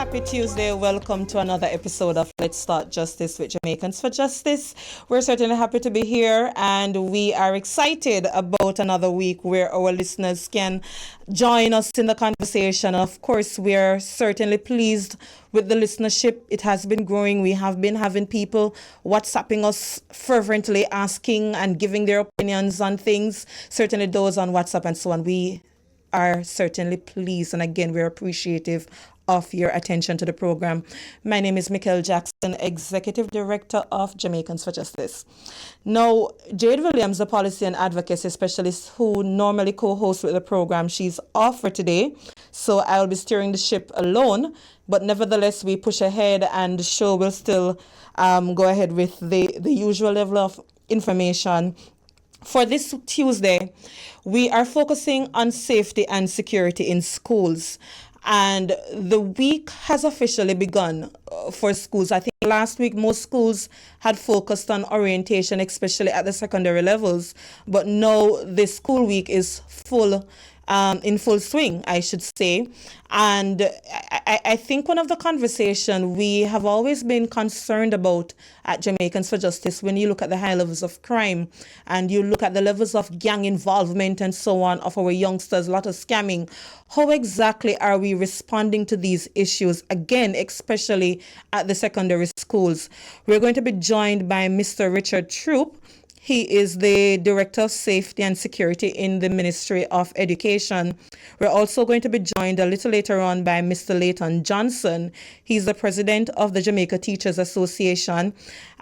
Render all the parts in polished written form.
Happy Tuesday. Welcome to another episode of Let's Start Justice with Jamaicans for Justice. We're certainly happy to be here, and we are excited about another week where our listeners can join us in the conversation. Of course, we're certainly pleased with the listenership. It has been growing. We have been having people WhatsApping us fervently, asking and giving their opinions on things, certainly those on WhatsApp and so on. We are certainly pleased, and again, we're appreciative of your attention to the program. My name is Michael Jackson, Executive Director of Jamaicans for Justice. Now, Jade Williams, the Policy and Advocacy Specialist who normally co-hosts with the program, she's off for today, so I'll be steering the ship alone, but nevertheless, we push ahead and the show will still go ahead with the usual level of information. For this Tuesday, we are focusing on safety and security in schools. And the week has officially begun for schools. I think last week most schools had focused on orientation, especially at the secondary levels. But now the school week is in full swing, I should say. And I think one of the conversations we have always been concerned about at Jamaicans for Justice, when you look at the high levels of crime and you look at the levels of gang involvement and so on of our youngsters, a lot of scamming, how exactly are we responding to these issues, again, especially at the secondary schools? We're going to be joined by Mr. Richard Troop. He is the Director of Safety and Security in the Ministry of Education. We're also going to be joined a little later on by Mr. Leighton Johnson. He's the President of the Jamaica Teachers Association,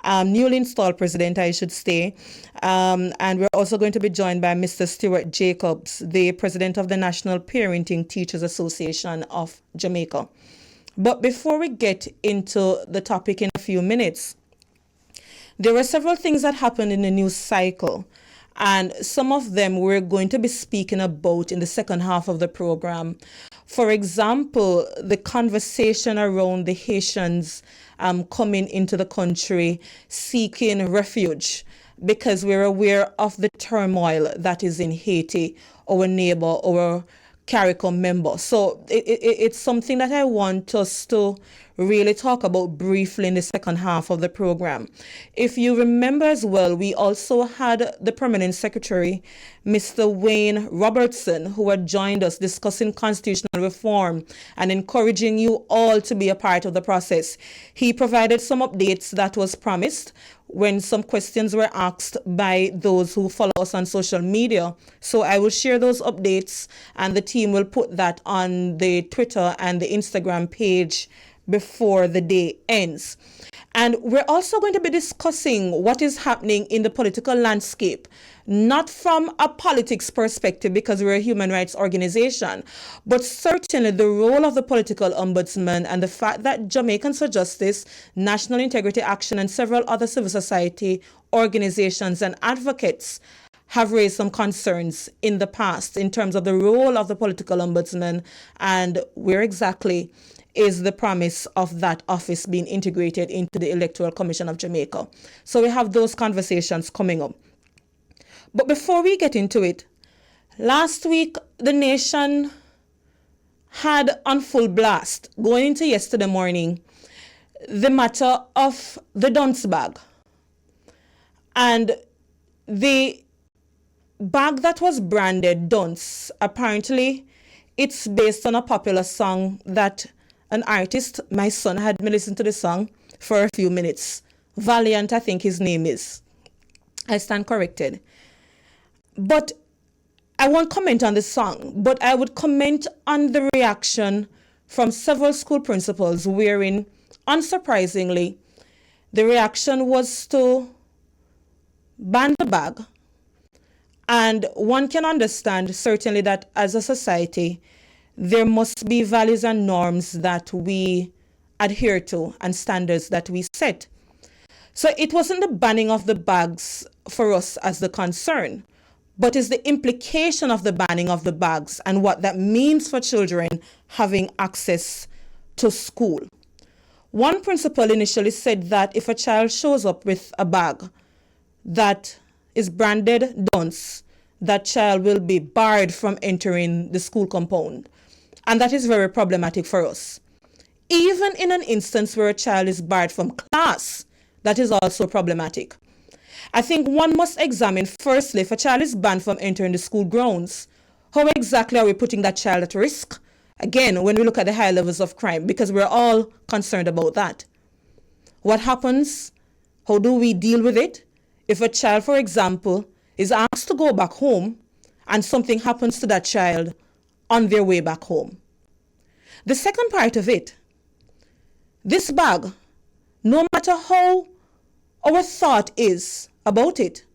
newly installed President, I should say. And we're also going to be joined by Mr. Stuart Jacobs, the President of the National Parenting Teachers Association of Jamaica. But before we get into the topic in a few minutes, there were several things that happened in the news cycle, and some of them we're going to be speaking about in the second half of the program. For example, the conversation around the Haitians coming into the country seeking refuge, because we're aware of the turmoil that is in Haiti, our neighbor, our CARICOM member. So it's something that I want us to really talk about briefly in the second half of the program. If you remember as well, we also had the Permanent Secretary, Mr. Wayne Robertson, who had joined us discussing constitutional reform and encouraging you all to be a part of the process. He provided some updates that was promised when some questions were asked by those who follow us on social media. So I will share those updates, and the team will put that on the Twitter and the Instagram page before the day ends. And we're also going to be discussing what is happening in the political landscape, not from a politics perspective because we're a human rights organization, but certainly the role of the political ombudsman and the fact that Jamaicans for Justice, National Integrity Action, and several other civil society organizations and advocates have raised some concerns in the past in terms of the role of the political ombudsman and where exactly is the promise of that office being integrated into the Electoral Commission of Jamaica. So we have those conversations coming up. But before we get into it, last week the nation had on full blast, going into yesterday morning, the matter of the dunce bag. And the bag that was branded dunce, apparently it's based on a popular song that an artist, my son had me listen to the song for a few minutes. Valiant, I think his name is. I stand corrected. But I won't comment on the song, but I would comment on the reaction from several school principals wherein, unsurprisingly, the reaction was to ban the bag. And one can understand certainly that as a society, there must be values and norms that we adhere to and standards that we set. So it wasn't the banning of the bags for us as the concern, but it's the implication of the banning of the bags and what that means for children having access to school. One principal initially said that if a child shows up with a bag that is branded dunce, that child will be barred from entering the school compound. And that is very problematic for us. even in an instance where a child is barred from class, that is also problematic. I think one must examine, firstly, if a child is banned from entering the school grounds, how exactly are we putting that child at risk? Again, when we look at the high levels of crime, because we're all concerned about that. What happens? How do we deal with it? If a child, for example, is asked to go back home and something happens to that child on their way back home. The second part of it, this bag, no matter how our thought is about it,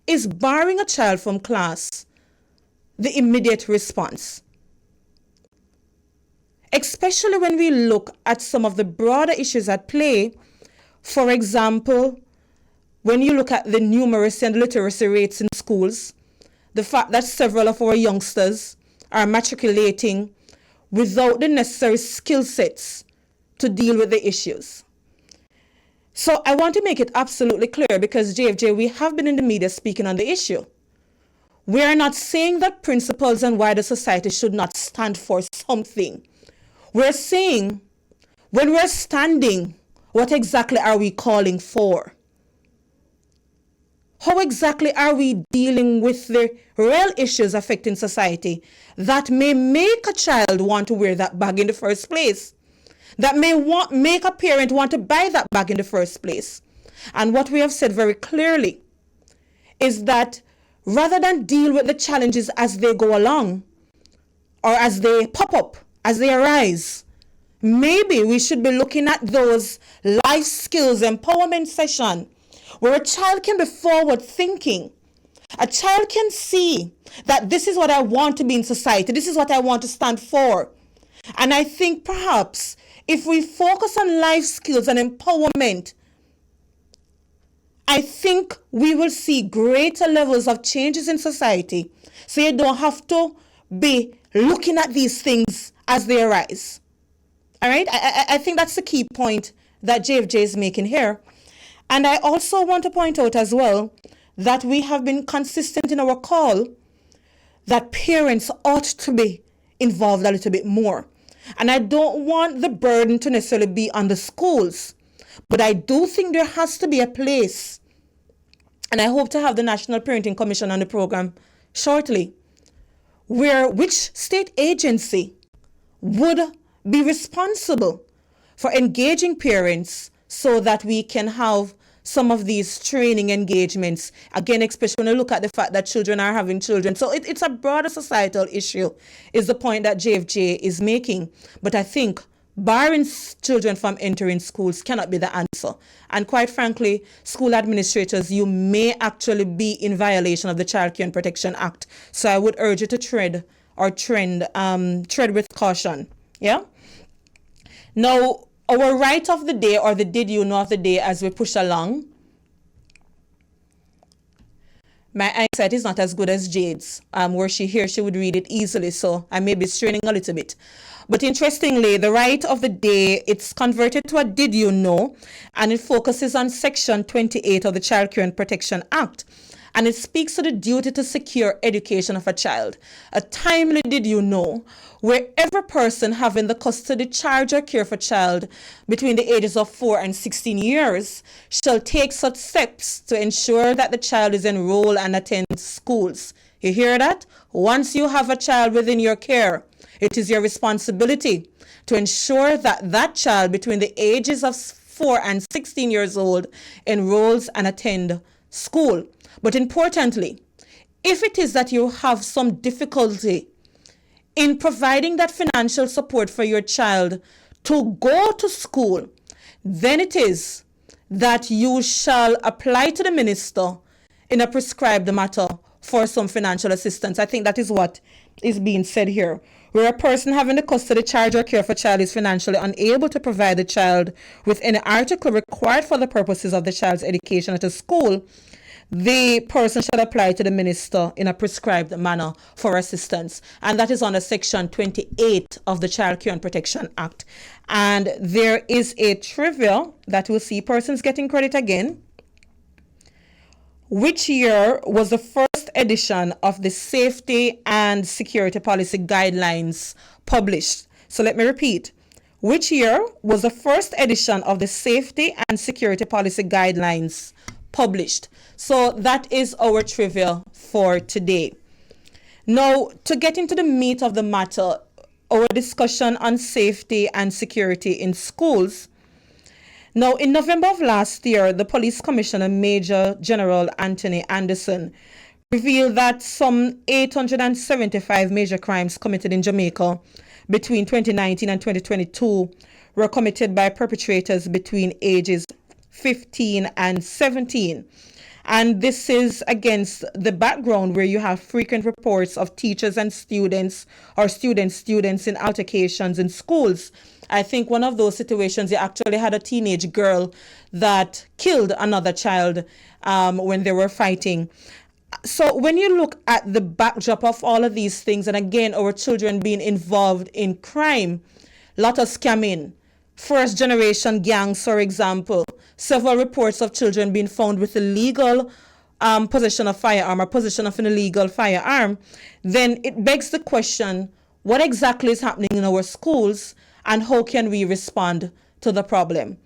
is barring a child from class the immediate response. Especially when we look at some of the broader issues at play. For example, when you look at the numeracy and literacy rates in schools, the fact that several of our youngsters are matriculating without the necessary skill sets to deal with the issues. So I want to make it absolutely clear, because JFJ, we have been in the media speaking on the issue. We are not saying that principals and wider society should not stand for something. We're saying, when we're standing, what exactly are we calling for? How exactly are we dealing with the real issues affecting society that may make a child want to wear that bag in the first place? That may make a parent want to buy that bag in the first place? And what we have said very clearly is that rather than deal with the challenges as they go along, or as they pop up, as they arise, maybe we should be looking at those life skills empowerment session where a child can be forward thinking. A child can see that this is what I want to be in society. This is what I want to stand for. And I think perhaps if we focus on life skills and empowerment, I think we will see greater levels of changes in society. So you don't have to be looking at these things as they arise. All right? I think that's the key point that JFJ is making here. And I also want to point out as well that we have been consistent in our call that parents ought to be involved a little bit more. And I don't want the burden to necessarily be on the schools, but I do think there has to be a place, and I hope to have the National Parenting Commission on the program shortly, where which state agency would be responsible for engaging parents so that we can have some of these training engagements, again, especially when you look at the fact that children are having children. So it's a broader societal issue, is the point that JFJ is making. But I think barring children from entering schools cannot be the answer. And quite frankly, school administrators, you may actually be in violation of the Child Care and Protection Act. So I would urge you to tread with caution. Yeah? Now, our right of the day, or the did you know of the day, as we push along. My eyesight is not as good as Jade's. Were she here, she would read it easily, so I may be straining a little bit. But interestingly, the right of the day, it's converted to a did you know, and it focuses on Section 28 of the Child Care and Protection Act. And it speaks to the duty to secure education of a child. A timely did you know, where every person having the custody, charge, or care for a child between the ages of 4 and 16 years shall take such steps to ensure that the child is enrolled and attends schools. You hear that? Once you have a child within your care, it is your responsibility to ensure that that child between the ages of 4 and 16 years old enrolls and attends school. But importantly, if it is that you have some difficulty in providing that financial support for your child to go to school, then it is that you shall apply to the minister in a prescribed matter for some financial assistance. I think that is what is being said here. Where a person having the custody, charge, or care for a child is financially unable to provide the child with any article required for the purposes of the child's education at a school, the person shall apply to the minister in a prescribed manner for assistance. And that is under Section 28 of the Child Care and Protection Act. And there is a trivia that will see persons getting credit again. Which year was the first edition of the Safety and Security Policy Guidelines published? So let me repeat. Which year was the first edition of the Safety and Security Policy Guidelines published? So that is our trivia for today. Now, to get into the meat of the matter, our discussion on safety and security in schools. Now, in November of last year, the Police Commissioner, Major General Antony Anderson, revealed that some 875 major crimes committed in Jamaica between 2019 and 2022 were committed by perpetrators between ages 15 and 17. And this is against the background where you have frequent reports of teachers and students or students in altercations in schools. I think one of those situations, you actually had a teenage girl that killed another child when they were fighting. So when you look at the backdrop of all of these things, and again, our children being involved in crime, lot of scamming, first generation gangs, for example, several reports of children being found with illegal possession of firearm or possession of an illegal firearm, then it begs the question, what exactly is happening in our schools and how can we respond to the problem?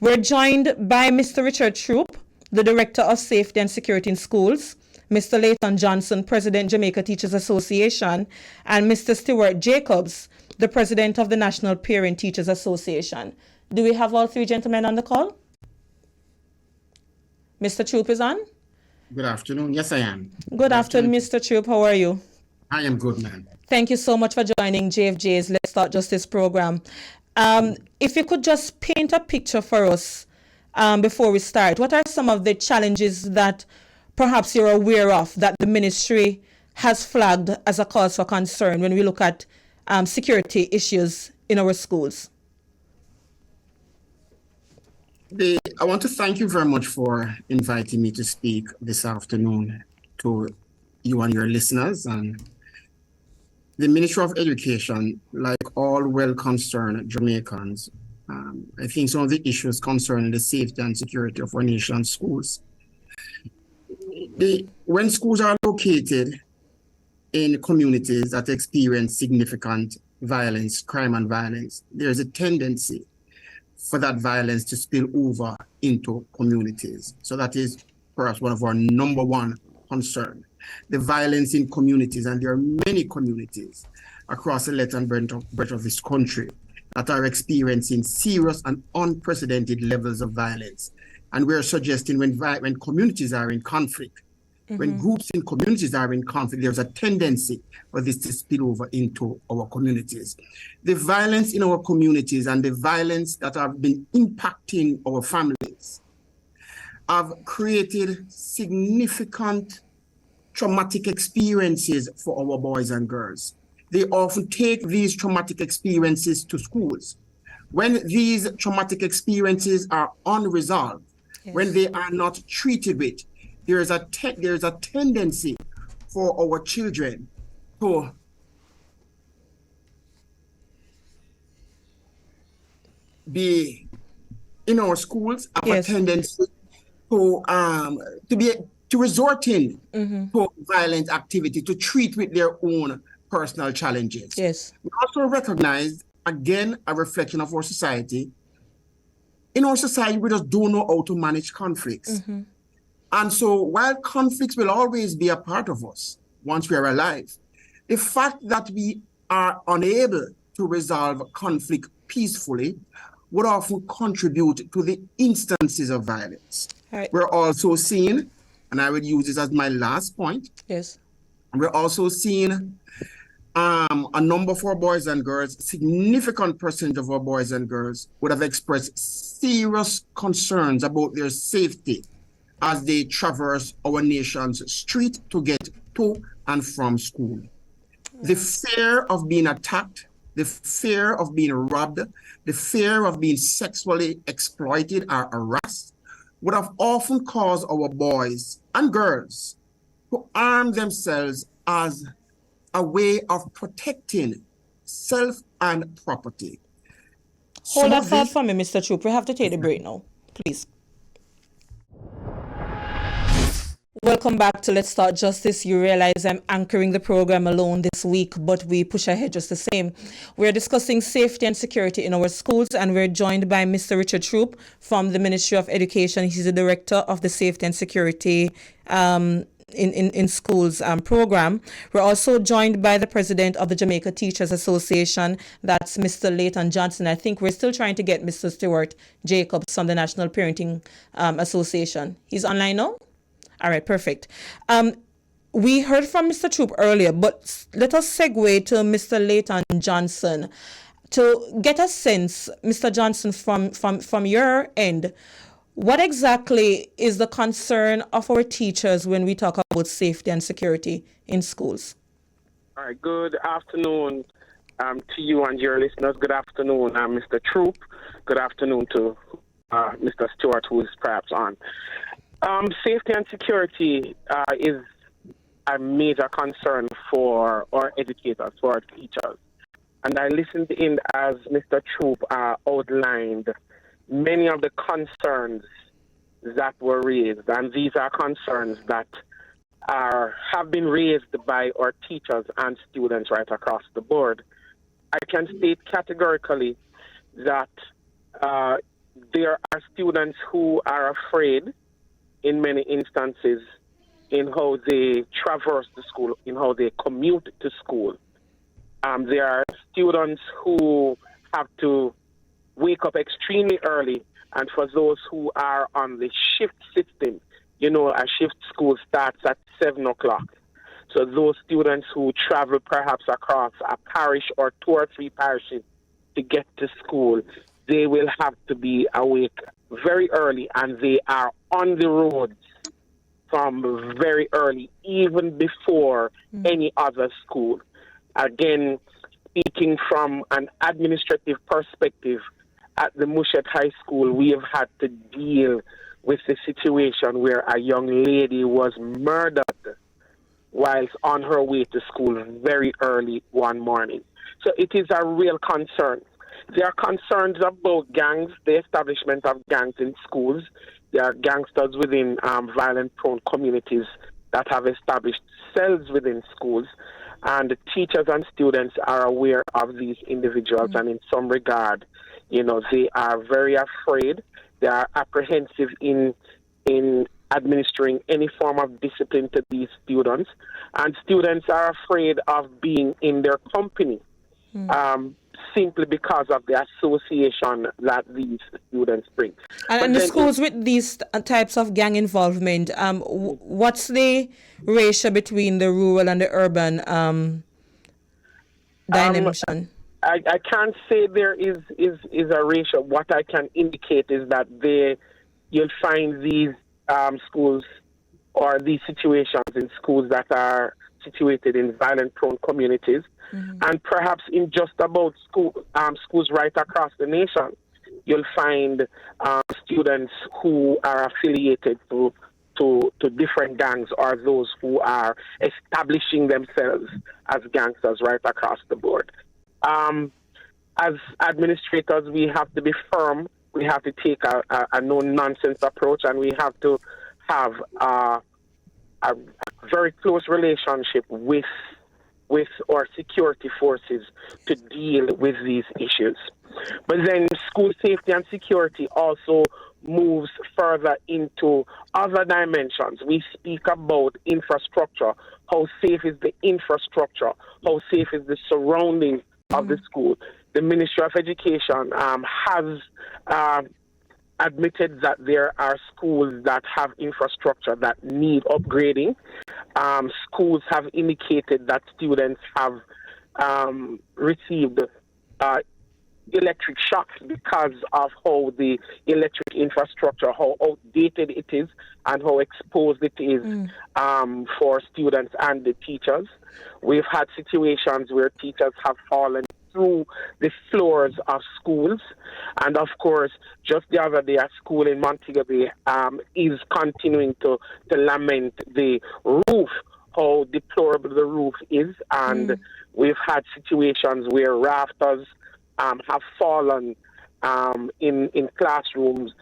We're joined by Mr. Richard Troop, the Director of Safety and Security in Schools, Mr. Leighton Johnson, President, Jamaica Teachers Association, and Mr. Stewart Jacobs, the President of the National Parent Teachers Association. Do we have all three gentlemen on the call? Mr. Troop is on? Good afternoon. Yes, I am. Good afternoon, Mr. Troop. How are you? I am good, ma'am. Thank you so much for joining JFJ's Let's Start Justice program. If you could just paint a picture for us before we start, what are some of the challenges that perhaps you're aware of that the ministry has flagged as a cause for concern when we look at security issues in our schools? I want to thank you very much for inviting me to speak this afternoon to you and your listeners. And the Ministry of Education, like all well-concerned Jamaicans, I think some of the issues concerning the safety and security of our nation's schools. When schools are located in communities that experience significant violence, crime and violence, there's a tendency for that violence to spill over into communities. So that is perhaps one of our number one concern. The violence in communities, and there are many communities across the length and breadth of this country that are experiencing serious and unprecedented levels of violence. And we're suggesting when communities are in conflict, when groups in communities are in conflict, there's a tendency for this to spill over into our communities. The violence in our communities and the violence that have been impacting our families have created significant traumatic experiences for our boys and girls. They often take these traumatic experiences to schools. When these traumatic experiences are unresolved, when they are not treated with, there is a tendency for our children to be in our schools, have a tendency to resort in to violent activity, to treat with their own personal challenges. Yes. We also recognize, again, a reflection of our society. In our society, we just don't know how to manage conflicts. And so while conflicts will always be a part of us once we are alive, the fact that we are unable to resolve conflict peacefully would often contribute to the instances of violence. Right. We're also seeing, and I would use this as my last point, we're also seeing a number of our boys and girls, significant percentage of our boys and girls would have expressed serious concerns about their safety as they traverse our nation's street to get to and from school. The fear of being attacked, the fear of being robbed, the fear of being sexually exploited or harassed would have often caused our boys and girls to arm themselves as a way of protecting self and property. Hold that thought for me, Mr. Troop. We have to take the break now, please. Welcome back to Let's Start Justice. You realize I'm anchoring the program alone this week, but we push ahead just the same. We're discussing safety and security in our schools, and we're joined by Mr. Richard Troop from the Ministry of Education. He's the director of the Safety and Security in Schools program. We're also joined by the president of the Jamaica Teachers Association. That's Mr. Leighton Johnson. I think we're still trying to get Mr. Stuart Jacobs from the National Parenting Association. He's online now? All right, perfect. We heard from Mr. Troop earlier, but let us segue to Mr. Leighton Johnson to get a sense, Mr. Johnson, from your end, what exactly is the concern of our teachers when we talk about safety and security in schools? All right, good afternoon to you and your listeners. Good afternoon, Mr. Troop. Good afternoon to Mr. Stewart, who is perhaps on. Safety and security is a major concern for our educators, for our teachers. And I listened in as Mr. Troop outlined many of the concerns that were raised. And these are concerns that have been raised by our teachers and students right across the board. I can state categorically that there are students who are afraid in many instances in how they traverse the school, in how they commute to school. There are students who have to wake up extremely early, and for those who are on the shift system, a shift school starts at 7 o'clock. So those students who travel perhaps across a parish or 2 or 3 parishes to get to school, they will have to be awake very early, and they are on the roads from very early, even before any other school. Again, speaking from an administrative perspective, at the Mushet High School, we have had to deal with the situation where a young lady was murdered whilst on her way to school very early one morning. So it is a real concern. There are concerns about gangs, the establishment of gangs in schools. There are gangsters within violent-prone communities that have established cells within schools. And teachers and students are aware of these individuals. And in some regard, they are very afraid. They are apprehensive in administering any form of discipline to these students. And students are afraid of being in their company. Simply because of the association that these students bring. And the schools with these types of gang involvement, what's the ratio between the rural and the urban dimension? I can't say there is a ratio. What I can indicate is that you'll find these schools or these situations in schools that are situated in violent-prone communities, and perhaps in just about schools right across the nation, you'll find students who are affiliated to different gangs or those who are establishing themselves as gangsters right across the board. As administrators, we have to be firm. We have to take a no-nonsense approach, and we have to have a very close relationship with our security forces to deal with these issues. But then school safety and security also moves further into other dimensions. We speak about infrastructure. How safe is the infrastructure? How safe is the surrounding of the school? The Ministry of Education has admitted that there are schools that have infrastructure that need upgrading. Schools have indicated that students have received electric shocks because of how the electric infrastructure, how outdated it is and how exposed it is for students and the teachers. We've had situations where teachers have fallen through the floors of schools. And of course, just the other day, a school in Montego Bay is continuing to lament the roof, how deplorable the roof is. And we've had situations where rafters have fallen in classrooms.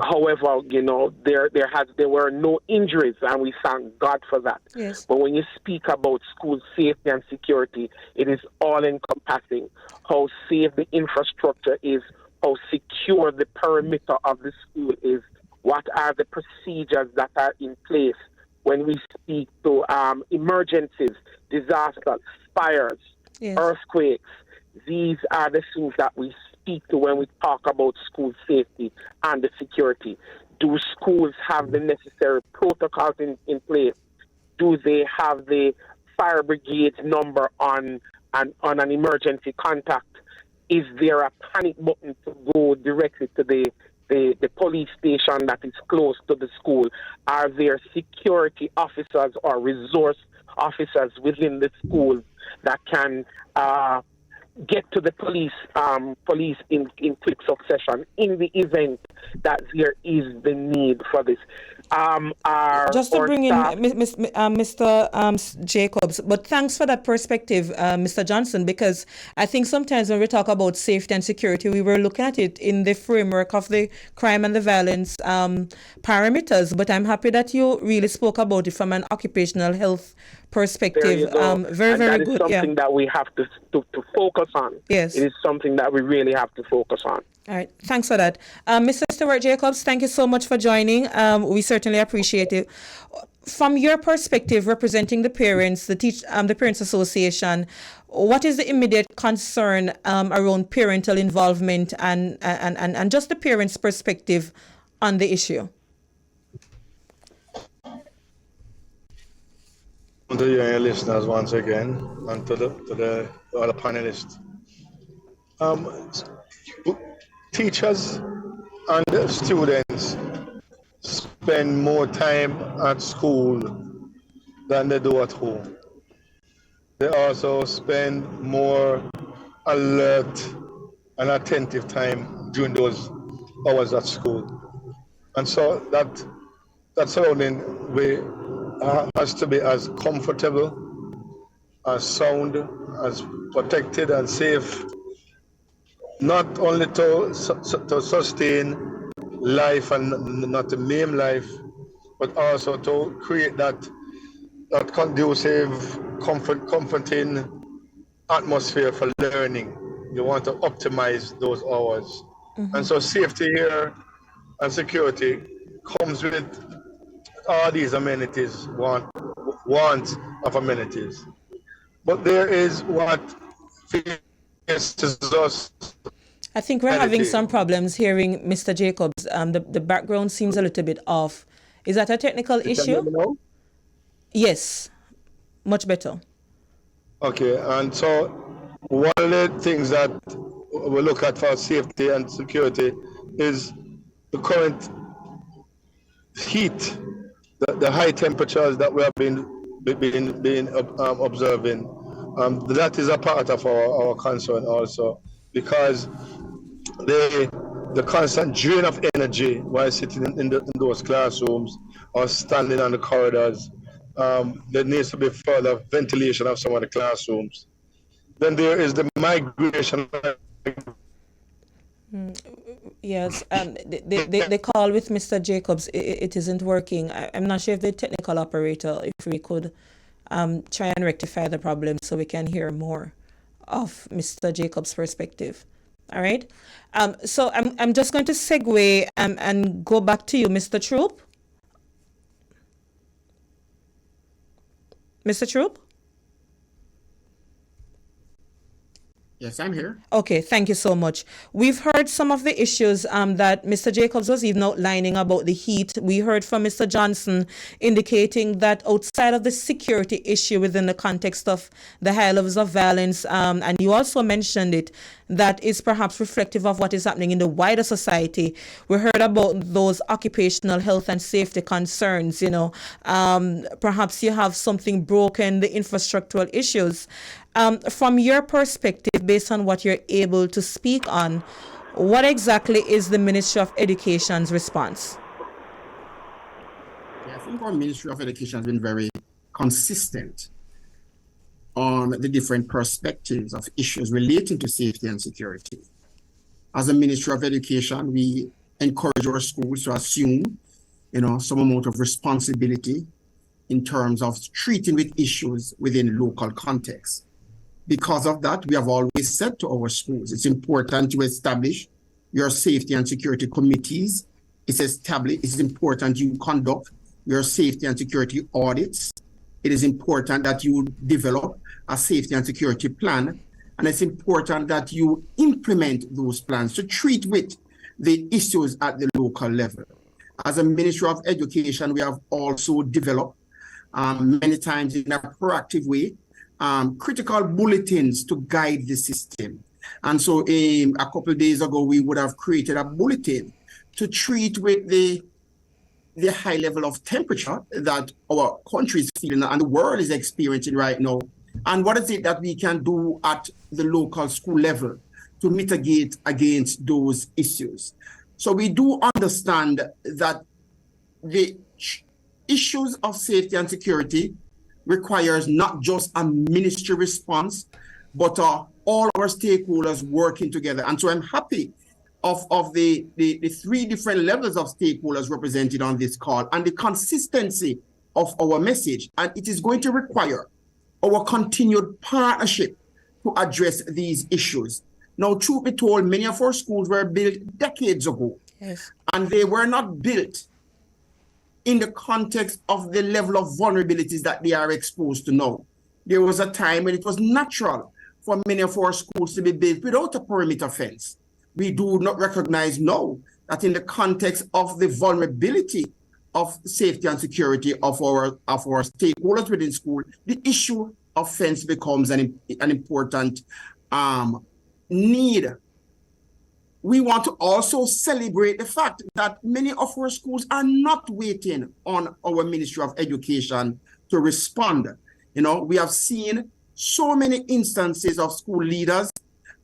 However, there were no injuries, and we thank God for that. Yes. But when you speak about school safety and security, it is all encompassing. How safe the infrastructure is, how secure the perimeter of the school is, what are the procedures that are in place when we speak to emergencies, disasters, fires, Yes. earthquakes. These are the things that we speak to when we talk about school safety and the security. Do schools have the necessary protocols in place? Do they have the fire brigade number on an emergency contact? Is there a panic button to go directly to the police station that is close to the school? Are there security officers or resource officers within the school that can get to the police in quick succession in the event that there is the need for this? Just to bring in Mr. Jacobs, but thanks for that perspective, Mr. Johnson, because I think sometimes when we talk about safety and security, we were looking at it in the framework of the crime and the violence parameters, but I'm happy that you really spoke about it from an occupational health perspective. Very, very good. That is something that we have to focus on. Yes. It is something that we really have to focus on. All right. Thanks for that. Mr. Stuart Jacobs, thank you so much for joining. We certainly appreciate it. From your perspective, representing the parents, the Parents Association, what is the immediate concern around parental involvement and just the parents' perspective on the issue? To your listeners once again, and to the other panelists. Teachers and students spend more time at school than they do at home. They also spend more alert and attentive time during those hours at school. And so that surrounding has to be as comfortable, as sound, as protected and safe, not only to sustain life and not to maim life, but also to create that conducive, comforting atmosphere for learning. You want to optimize those hours. Mm-hmm. And so safety here and security comes with all these amenities, want of amenities. But there is what faces us. I think we're having some problems hearing Mr. Jacobs. The background seems a little bit off. Is that a technical issue? Yes, much better. Okay, and so one of the things that we look at for safety and security is the current heat, the high temperatures that we have been observing. That is a part of our concern also, because the constant drain of energy while sitting in those classrooms or standing on the corridors, there needs to be further ventilation of some of the classrooms. Then there is the migration. Yes, the call with Mr. Jacobs, it isn't working. I'm not sure if the technical operator, if we could try and rectify the problem so we can hear more of Mr. Jacobs' perspective. All right. So I'm just going to segue and go back to you, Mr. Troop. Mr. Troop? Yes, I'm here. Okay, thank you so much. We've heard some of the issues that Mr. Jacobs was even outlining about the heat. We heard from Mr. Johnson indicating that outside of the security issue within the context of the high levels of violence, and you also mentioned it, that is perhaps reflective of what is happening in the wider society. We heard about those occupational health and safety concerns, perhaps you have something broken, the infrastructural issues. From your perspective, based on what you're able to speak on, what exactly is the Ministry of Education's response? Yeah, I think our Ministry of Education has been very consistent on the different perspectives of issues relating to safety and security. As a Ministry of Education, we encourage our schools to assume, some amount of responsibility in terms of treating with issues within local context. Because of that, we have always said to our schools, it's important to establish your safety and security committees. It's important you conduct your safety and security audits. It is important that you develop a safety and security plan. And it's important that you implement those plans to treat with the issues at the local level. As a Ministry of Education, we have also developed many times in a proactive way, critical bulletins to guide the system. And so a couple of days ago, we would have created a bulletin to treat with the high level of temperature that our country is feeling and the world is experiencing right now. And what is it that we can do at the local school level to mitigate against those issues? So we do understand that the issues of safety and security requires not just a ministry response, but all our stakeholders working together. And so I'm happy of the three different levels of stakeholders represented on this call and the consistency of our message. And it is going to require our continued partnership to address these issues. Now, truth be told, many of our schools were built decades ago. Yes. And they were not built in the context of the level of vulnerabilities that they are exposed to now. There was a time when it was natural for many of our schools to be built without a perimeter fence. We do not recognize now that in the context of the vulnerability of safety and security of our stakeholders within school, the issue of fence becomes an important need. We want to also celebrate the fact that many of our schools are not waiting on our Ministry of Education to respond. We have seen so many instances of school leaders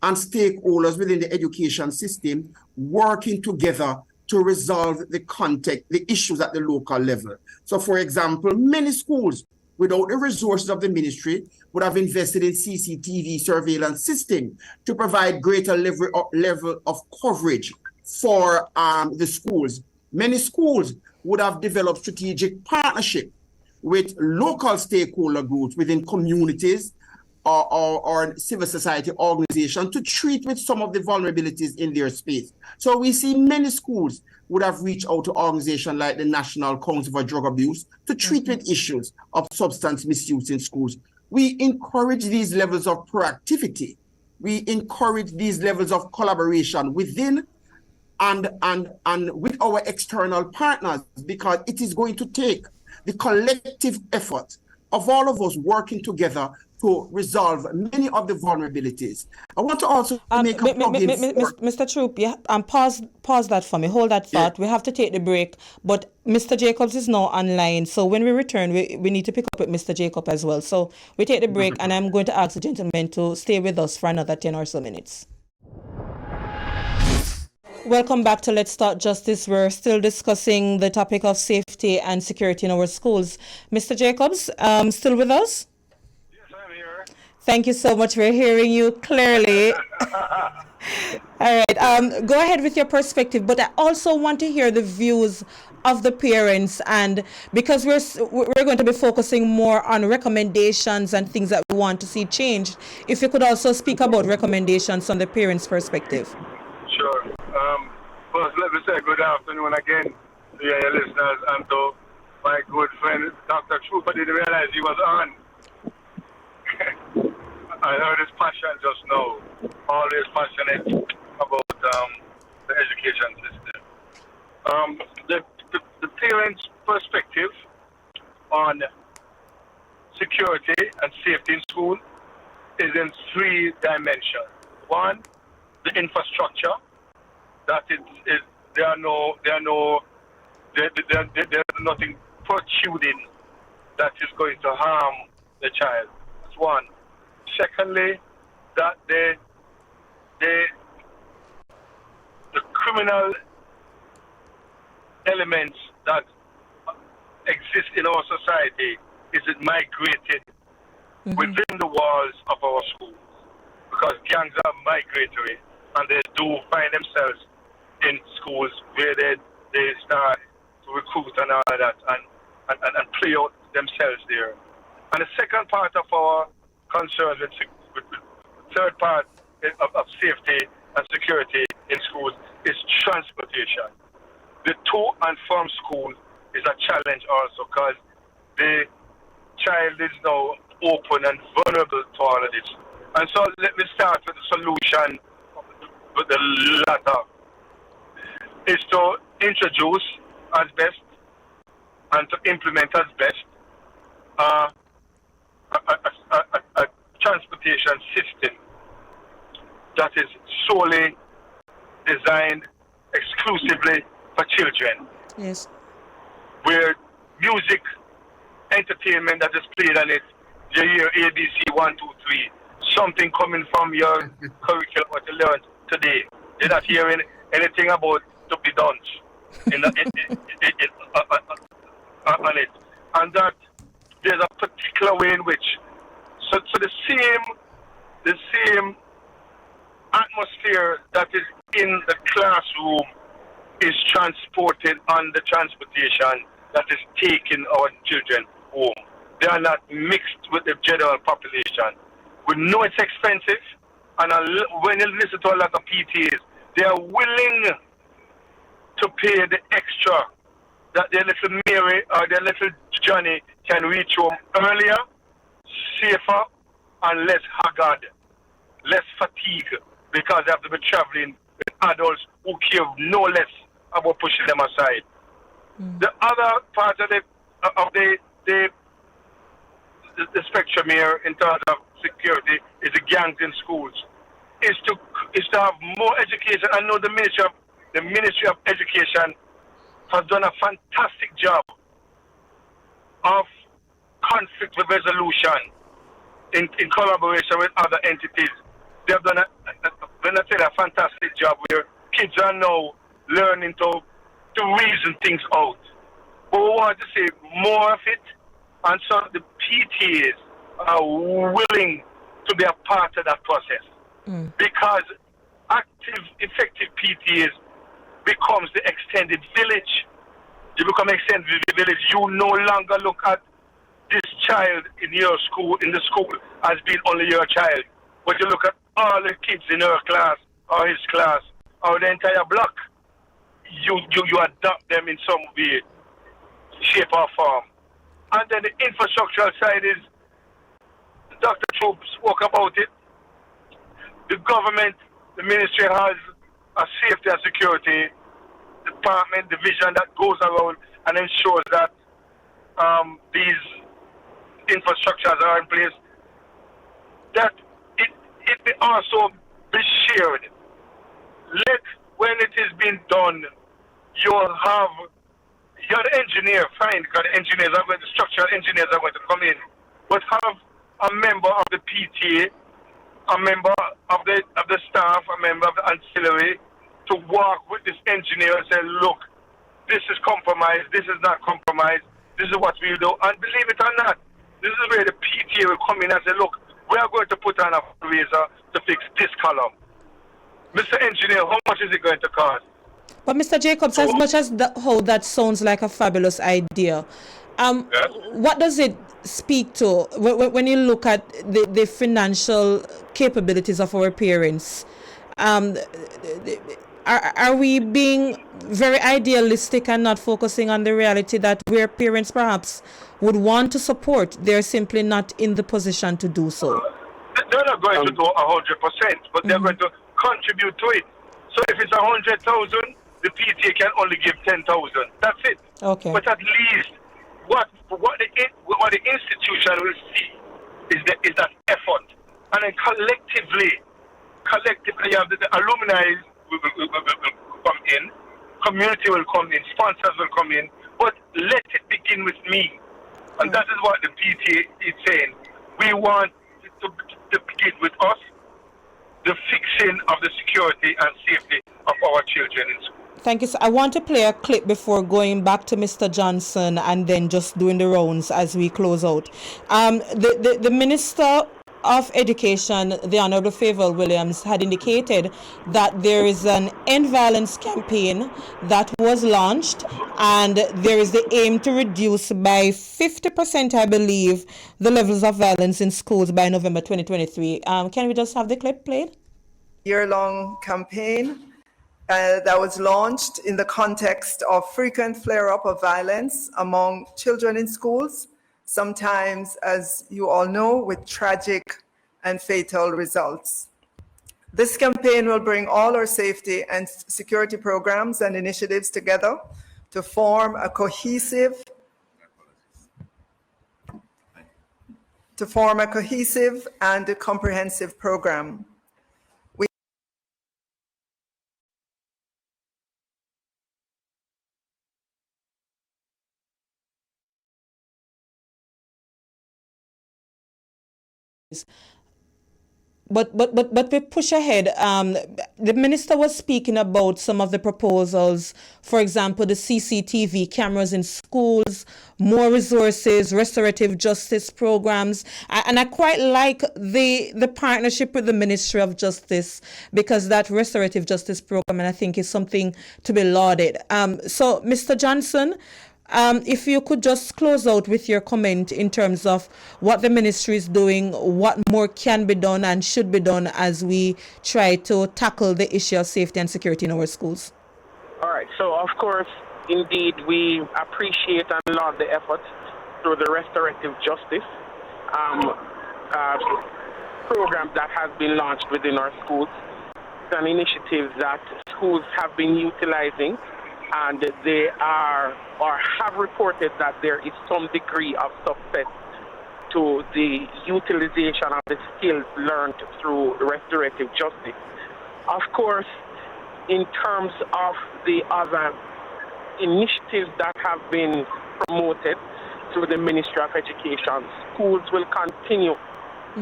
and stakeholders within the education system working together to resolve the issues at the local level. So, for example, many schools, without the resources of the ministry, would have invested in CCTV surveillance system to provide greater level of coverage for the schools. Many schools would have developed strategic partnership with local stakeholder groups within communities or civil society organizations to treat with some of the vulnerabilities in their space. So we see many schools would have reached out to organizations like the National Council for Drug Abuse to treat with issues of substance misuse in schools. We encourage these levels of proactivity. We encourage these levels of collaboration within and with our external partners, because it is going to take the collective effort of all of us working together to resolve many of the vulnerabilities. I want to also make a plug-in Mr. Troop, pause that for me. Hold that thought. Yeah. We have to take the break, but Mr. Jacobs is now online. So when we return, we need to pick up with Mr. Jacob as well. So we take the break, and I'm going to ask the gentleman to stay with us for another 10 or so minutes. Welcome back to Let's Start Justice. We're still discussing the topic of safety and security in our schools. Mr. Jacobs, still with us? Thank you so much for hearing you clearly. All right, go ahead with your perspective, but I also want to hear the views of the parents, and because we're going to be focusing more on recommendations and things that we want to see changed, if you could also speak about recommendations from the parents' perspective. Sure. First, let me say good afternoon again to your listeners and to my good friend, Dr. Troop. I didn't realize he was on. I heard his passion just now, always passionate about the education system. The parents' perspective on security and safety in school is in 3 dimensions. One, the infrastructure, that there's nothing protruding that is going to harm the child. That's one. Secondly, that the criminal elements that exist in our society is migrated within the walls of our schools, because gangs are migratory and they do find themselves in schools where they start to recruit and all of that and play out themselves there. And the second part of our concerns with the third part of safety and security in schools is transportation. The to and from school is a challenge also because the child is now open and vulnerable to all of this. And so let me start with the solution with the latter. Is to introduce as best and to implement as best a transportation system that is solely designed exclusively for children. Yes. Where music, entertainment that is played on it, you hear ABC 1, 2, 3, something coming from your curriculum what you learned today. You're not hearing anything about to be done on it. And that there's a particular way in which so the same atmosphere that is in the classroom is transported on the transportation that is taking our children home. They are not mixed with the general population. We know it's expensive, and when you listen to a lot of PTAs, they are willing to pay the extra that their little Mary or their little Johnny can reach home earlier, safer, and less haggard, less fatigue, because they have to be traveling with adults who care no less about pushing them aside. The other part of the spectrum here in terms of security is the gangs in schools. Is to have more education. I know the Ministry of Education has done a fantastic job of conflict resolution in collaboration with other entities. They have done a fantastic job where kids are now learning to reason things out. But we want to see more of it, and so the PTAs are willing to be a part of that process. Because active, effective PTAs becomes the extended village. You become extended village. You no longer look at this child in your school, in the school, as being only your child, but you look at all the kids in her class or his class or the entire block. You adopt them in some way, shape or form. And then the infrastructural side is, Dr. Troop spoke about it. The government, the ministry has a safety and security department, division that goes around and ensures that these infrastructures are in place. That it may also be shared. When it is being done, you're the engineer, fine, because the structural engineers are going to come in, but have a member of the PTA, a member of the staff, a member of the ancillary, to work with this engineer and say, look, this is compromised, this is not compromised, this is what we do. And believe it or not, this is where the PTA will come in and say, look, we are going to put on a razor to fix this column. Mr. Engineer, how much is it going to cost? But Mr. Jacobs, as much as how that sounds like a fabulous idea, yes? What does it speak to when you look at the financial capabilities of our parents? Are we being very idealistic and not focusing on the reality that where parents perhaps would want to support, they're simply not in the position to do so? They're not going to do 100%, but they're going to contribute to it. So if it's 100,000, the PTA can only give 10,000. That's it. Okay. But at least what the institution will see is that effort, and then collectively, you have the alumni will come in, community will come in, sponsors will come in, but let it begin with me, and that is what the PTA is saying. We want it to begin with us, the fixing of the security and safety of our children in school. Thank you, sir. I want to play a clip before going back to Mr. Johnson and then just doing the rounds as we close out. The minister of Education, the Honorable Faval Williams, had indicated that there is an end violence campaign that was launched, and there is the aim to reduce by 50%, I believe, the levels of violence in schools by November 2023. Can we just have the clip played? Year-long campaign that was launched in the context of frequent flare-up of violence among children in schools, sometimes, as you all know, with tragic and fatal results. This campaign will bring all our safety and security programs and initiatives together to form a cohesive and a comprehensive program. But we push ahead. The minister was speaking about some of the proposals, for example, the CCTV cameras in schools, more resources, restorative justice programs, and I quite like the partnership with the Ministry of Justice, because that restorative justice program, and I think, is something to be lauded. So, Mr. Johnson, if you could just close out with your comment in terms of what the ministry is doing, what more can be done and should be done as we try to tackle the issue of safety and security in our schools. All right. So, of course, indeed, we appreciate and love the efforts through the restorative justice program that has been launched within our schools. It's an initiative that schools have been utilizing, and they are or have reported that there is some degree of success to the utilization of the skills learned through restorative justice. Of course, in terms of the other initiatives that have been promoted through the Ministry of Education, schools will continue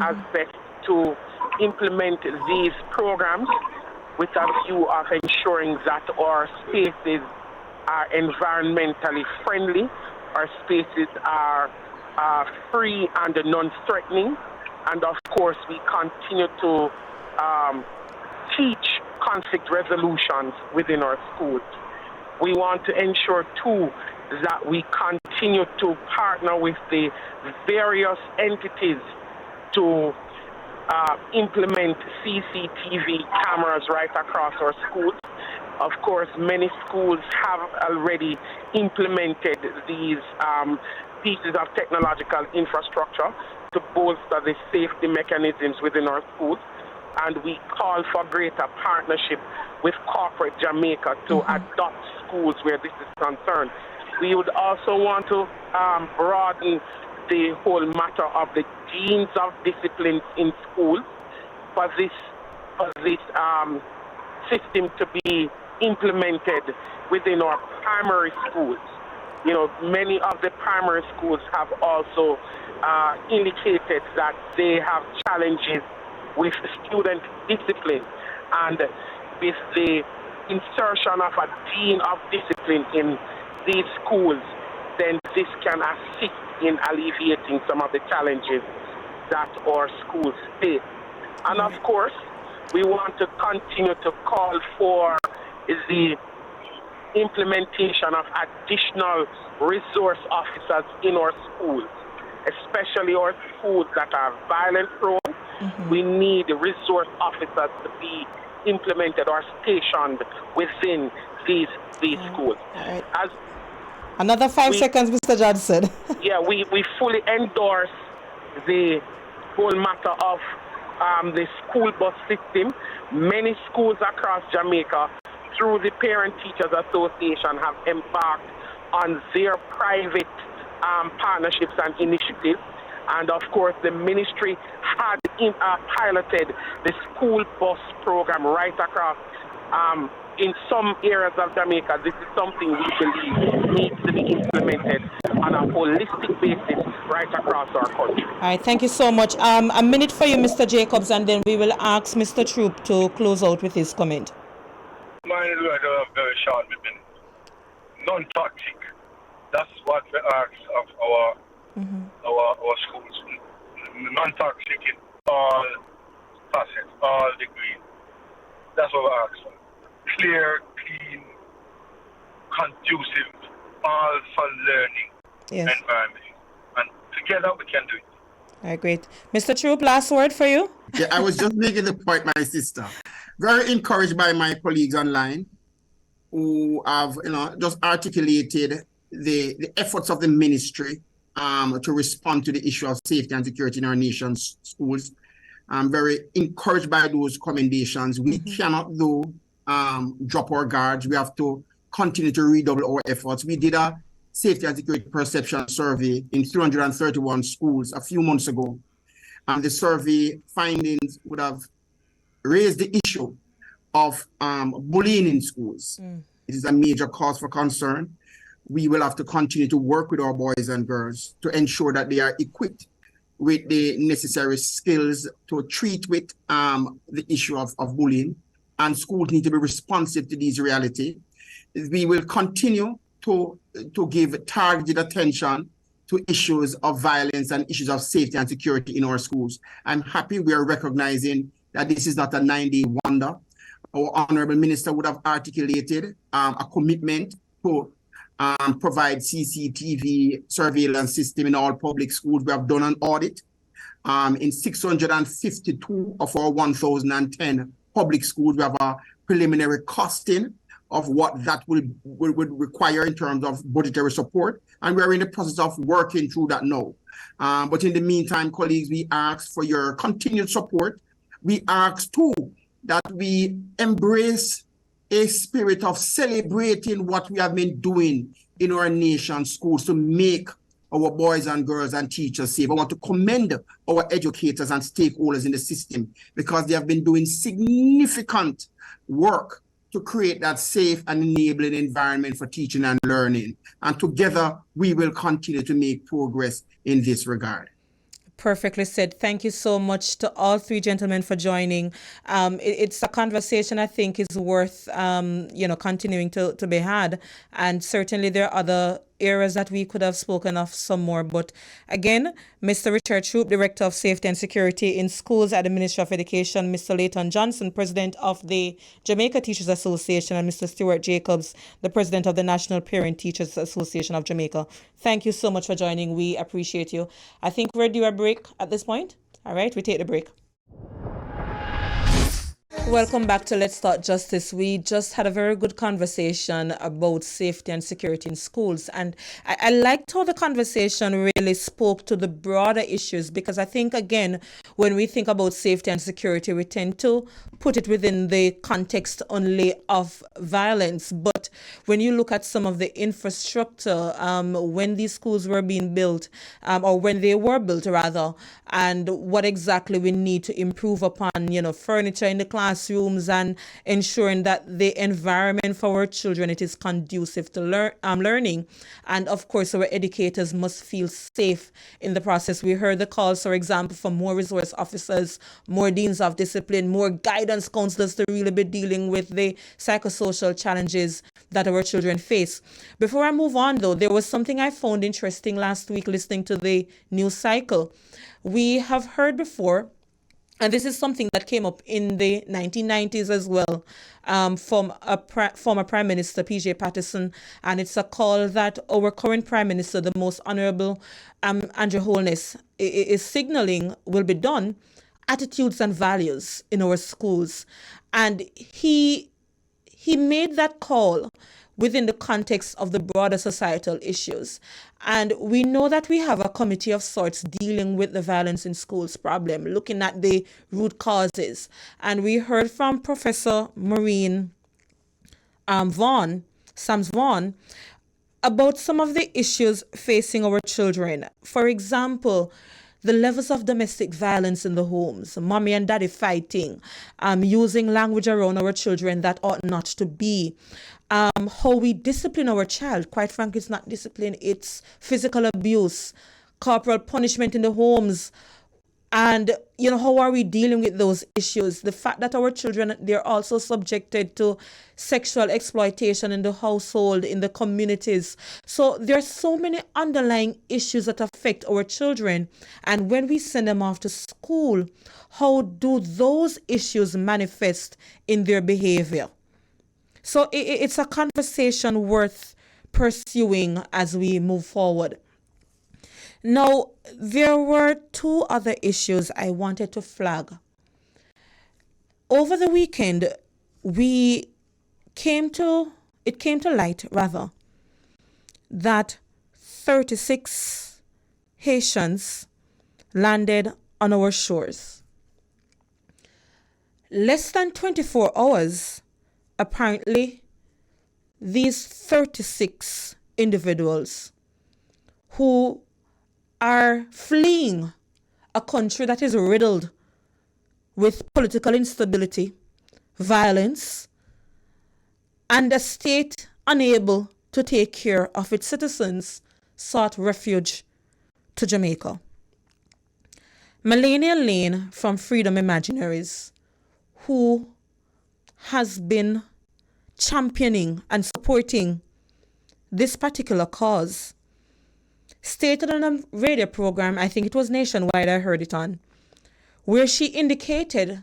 as best to implement these programs with a view of ensuring that our spaces are environmentally friendly, our spaces are free and non-threatening, and of course we continue to teach conflict resolutions within our schools. We want to ensure too that we continue to partner with the various entities to implement CCTV cameras right across our schools. Of course, many schools have already implemented these pieces of technological infrastructure to bolster the safety mechanisms within our schools. And we call for greater partnership with corporate Jamaica to adopt schools where this is concerned. We would also want to broaden the whole matter of the genes of disciplines in schools for this system to be implemented within our primary schools. You know, many of the primary schools have also indicated that they have challenges with student discipline, and with the insertion of a dean of discipline in these schools, then this can assist in alleviating some of the challenges that our schools face. And of course, we want to continue to call for the implementation of additional resource officers in our schools, especially our schools that are violent prone. We need resource officers to be implemented or stationed within these schools. Right. Another 5 seconds, Mr. Johnson. we fully endorse the whole matter of the school bus system. Many schools across Jamaica, through the Parent Teachers Association, have embarked on their private partnerships and initiatives. And of course, the ministry had piloted the school bus program right across in some areas of Jamaica. This is something we believe needs to be implemented on a holistic basis right across our country. All right, thank you so much. A minute for you, Mr. Jacobs, and then we will ask Mr. Troop to close out with his comment. Mine is very short, non-toxic. That's what we ask of our schools. Non-toxic all facets, all degrees. That's what we ask for. Clear, clean, conducive, all for learning environment. And together we can do it. All right, great. Mr. Troop, last word for you? Yeah, I was just making the point, my sister. Very encouraged by my colleagues online who have, just articulated the efforts of the ministry to respond to the issue of safety and security in our nation's schools. I'm very encouraged by those commendations. We cannot, though, drop our guards. We have to continue to redouble our efforts. We did a safety and security perception survey in 331 schools a few months ago. And the survey findings would have raised the issue of bullying in schools. It is a major cause for concern. We will have to continue to work with our boys and girls to ensure that they are equipped with the necessary skills to treat with the issue of bullying. And schools need to be responsive to these realities. We will continue to give targeted attention to issues of violence and issues of safety and security in our schools. I'm happy we are recognizing that this is not a 9-day wonder. Our Honorable Minister would have articulated a commitment to provide CCTV surveillance system in all public schools. We have done an audit in 652 of our 1,010 public schools. We have a preliminary costing of what that would require in terms of budgetary support. And we're in the process of working through that now. But in the meantime, colleagues, we ask for your continued support. We ask too that we embrace a spirit of celebrating what we have been doing in our nation's schools to make our boys and girls and teachers safe. I want to commend our educators and stakeholders in the system because they have been doing significant work to create that safe and enabling environment for teaching and learning. And together, we will continue to make progress in this regard. Perfectly said. Thank you so much to all three gentlemen for joining. It's a conversation I think is worth, continuing to be had. And certainly there are other areas that we could have spoken of some more. But again, Mr. Richard Troop, Director of Safety and Security in Schools at the Ministry of Education, Mr. Layton Johnson, President of the Jamaica Teachers Association, and Mr. Stuart Jacobs, the President of the National Parent Teachers Association of Jamaica. Thank you so much for joining. We appreciate you. I think we're due a break at this point. All right, we take the break. Welcome back to Let's Talk Justice. We just had a very good conversation about safety and security in schools. And I liked how the conversation really spoke to the broader issues because I think, again, when we think about safety and security, we tend to put it within the context only of violence. But when you look at some of the infrastructure, when these schools were being built, or when they were built rather, and what exactly we need to improve upon, furniture in the classrooms and ensuring that the environment for our children, it is conducive to learning. And of course, our educators must feel safe in the process. We heard the calls, for example, for more resource officers, more deans of discipline, more guidance counselors to really be dealing with the psychosocial challenges that our children face. Before I move on, though, there was something I found interesting last week listening to the news cycle. We have heard before, and this is something that came up in the 1990s as well, from former Prime Minister P.J. Patterson, and it's a call that our current Prime Minister, the Most Honourable Andrew Holness, is signalling will be done, attitudes and values in our schools. And he made that call within the context of the broader societal issues. And we know that we have a committee of sorts dealing with the violence in schools problem, looking at the root causes. And we heard from Professor Maureen Sams Vaughan, about some of the issues facing our children. For example, the levels of domestic violence in the homes, mommy and daddy fighting, using language around our children that ought not to be, how we discipline our child. Quite frankly, it's not discipline, it's physical abuse, corporal punishment in the homes, And, how are we dealing with those issues? The fact that our children, they're also subjected to sexual exploitation in the household, in the communities. So there are so many underlying issues that affect our children. And when we send them off to school, how do those issues manifest in their behavior? So it's a conversation worth pursuing as we move forward. Now, there were two other issues I wanted to flag. Over the weekend, it came to light that 36 Haitians landed on our shores. Less than 24 hours, apparently, these 36 individuals who are fleeing a country that is riddled with political instability, violence, and a state unable to take care of its citizens, sought refuge to Jamaica. Melania Lane from Freedom Imaginaries, who has been championing and supporting this particular cause, stated on a radio program, I think it was Nationwide, I heard it on, where she indicated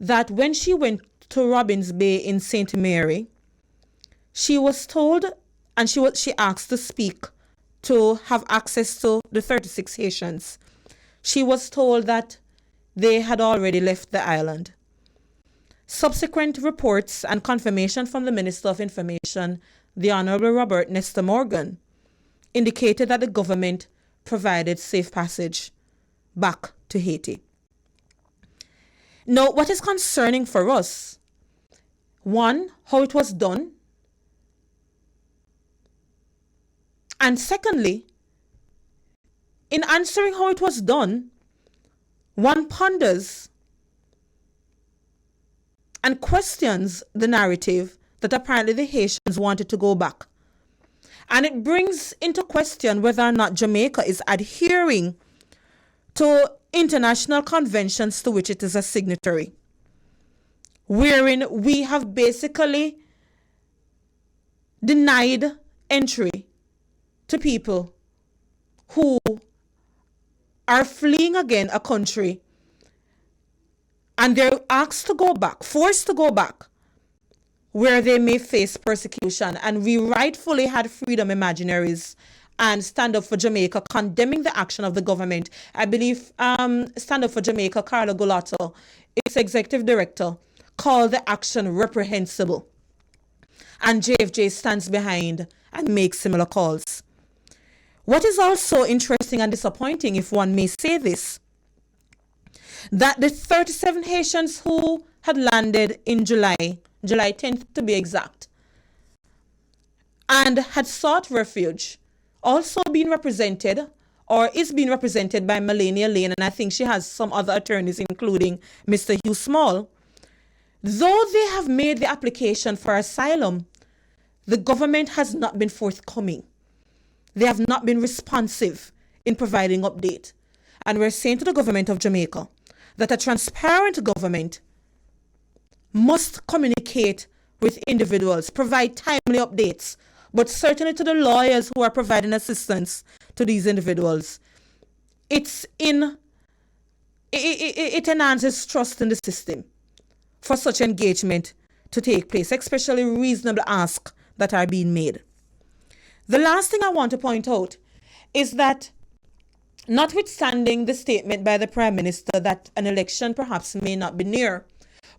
that when she went to Robbins Bay in St. Mary, she was told, and she asked to speak to have access to the 36 Haitians. She was told that they had already left the island. Subsequent reports and confirmation from the Minister of Information, the Honorable Robert Nestor Morgan, indicated that the government provided safe passage back to Haiti. Now, what is concerning for us, one, how it was done, and secondly, in answering how it was done, one ponders and questions the narrative that apparently the Haitians wanted to go back. And it brings into question whether or not Jamaica is adhering to international conventions to which it is a signatory, wherein we have basically denied entry to people who are fleeing again a country, and they're asked to go back, forced to go back, where they may face persecution. And we rightfully had Freedom Imaginaries and Stand Up for Jamaica condemning the action of the government. I believe Stand Up for Jamaica, Carla Gulato, its executive director, called the action reprehensible. And JFJ stands behind and makes similar calls. What is also interesting and disappointing, if one may say this, that the 37 Haitians who had landed in July 10th to be exact, and had sought refuge, also been represented or is being represented by Melania Lane, and I think she has some other attorneys, including Mr. Hugh Small. Though they have made the application for asylum, the government has not been forthcoming. They have not been responsive in providing update. And we're saying to the government of Jamaica that a transparent government must communicate with individuals, provide timely updates, but certainly to the lawyers who are providing assistance to these individuals. It enhances trust in the system for such engagement to take place, especially reasonable asks that are being made. The last thing I want to point out is that, notwithstanding the statement by the Prime Minister that an election perhaps may not be near,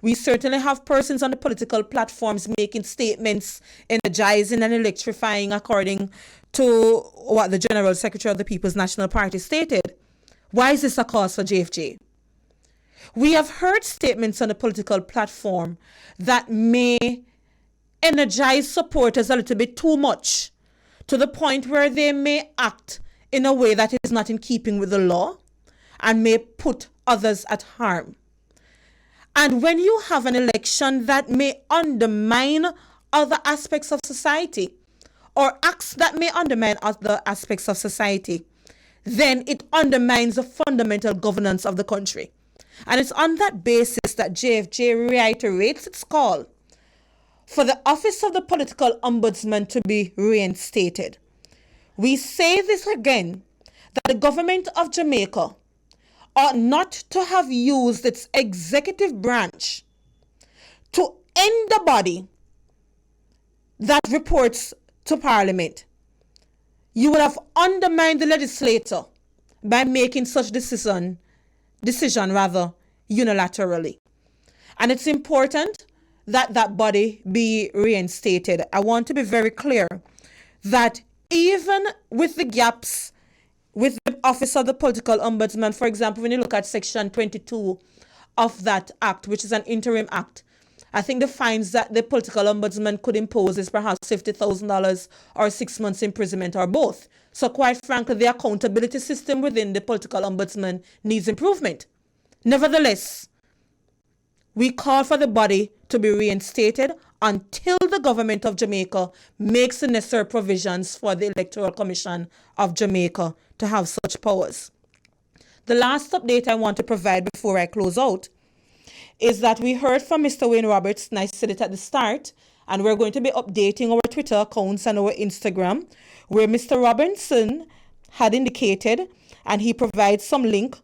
we certainly have persons on the political platforms making statements, energizing and electrifying according to what the General Secretary of the People's National Party stated. Why is this a cause for JFJ? We have heard statements on the political platform that may energize supporters a little bit too much, to the point where they may act in a way that is not in keeping with the law and may put others at harm. And when you have an election that may undermine other aspects of society, or acts that may undermine other aspects of society, then it undermines the fundamental governance of the country. And it's on that basis that JFJ reiterates its call for the office of the political ombudsman to be reinstated. We say this again, that the government of Jamaica ought not to have used its executive branch to end the body that reports to Parliament. You would have undermined the legislator by making such decision unilaterally. And it's important that that body be reinstated. I want to be very clear that even with the gaps with the Office of the Political Ombudsman, for example, when you look at Section 22 of that act, which is an interim act, I think the fines that the political ombudsman could impose is perhaps $50,000 or 6 months imprisonment or both. So quite frankly, the accountability system within the political ombudsman needs improvement. Nevertheless, we call for the body to be reinstated until the government of Jamaica makes the necessary provisions for the Electoral Commission of Jamaica to have such powers. The last update I want to provide before I close out is that we heard from Mr. Wayne Roberts, and I said it at the start, and we're going to be updating our Twitter accounts and our Instagram, where Mr. Robinson had indicated, and he provides some link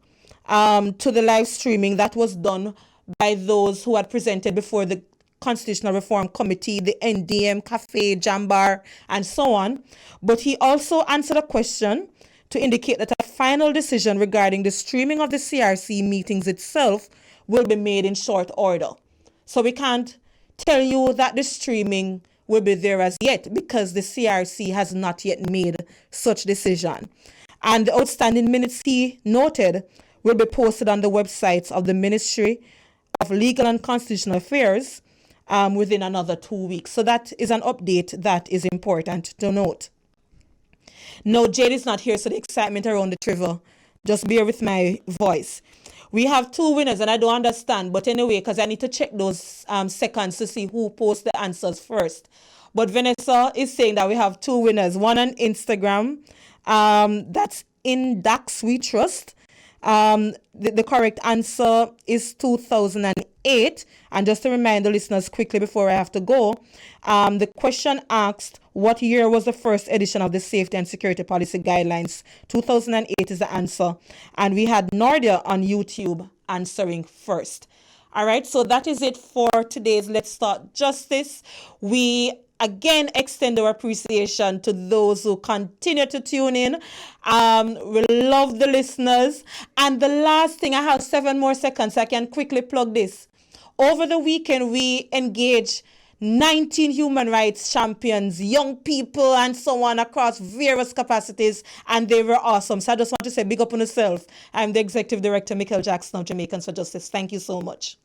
to the live streaming that was done by those who had presented before the Constitutional Reform Committee, the NDM, Cafe, Jambar, and so on. But he also answered a question to indicate that a final decision regarding the streaming of the CRC meetings itself will be made in short order. So we can't tell you that the streaming will be there as yet because the CRC has not yet made such decision. And the outstanding minutes he noted will be posted on the websites of the Ministry of Legal and Constitutional Affairs within another 2 weeks. So that is an update that is important to note. No, Jade is not here, so the excitement around the trivia, just bear with my voice. We have 2 winners, and I don't understand, but anyway, because I need to check those seconds to see who posts the answers first. But Vanessa is saying that we have 2 winners, one on Instagram, that's in Dax We Trust. The correct answer is 2008. And just to remind the listeners quickly before I have to go, the question asked, what year was the first edition of the Safety and Security Policy Guidelines? 2008 is the answer. And we had Nordia on YouTube answering first. All right, so that is it for today's Let's Start Justice. We again extend our appreciation to those who continue to tune in. We love the listeners. And the last thing, I have 7 more seconds, so I can quickly plug this. Over the weekend, we engaged 19 human rights champions, young people, and so on across various capacities, and they were awesome. So I just want to say big up on yourself. I'm the Executive Director, Michael Jackson of Jamaicans for Justice. Thank you so much.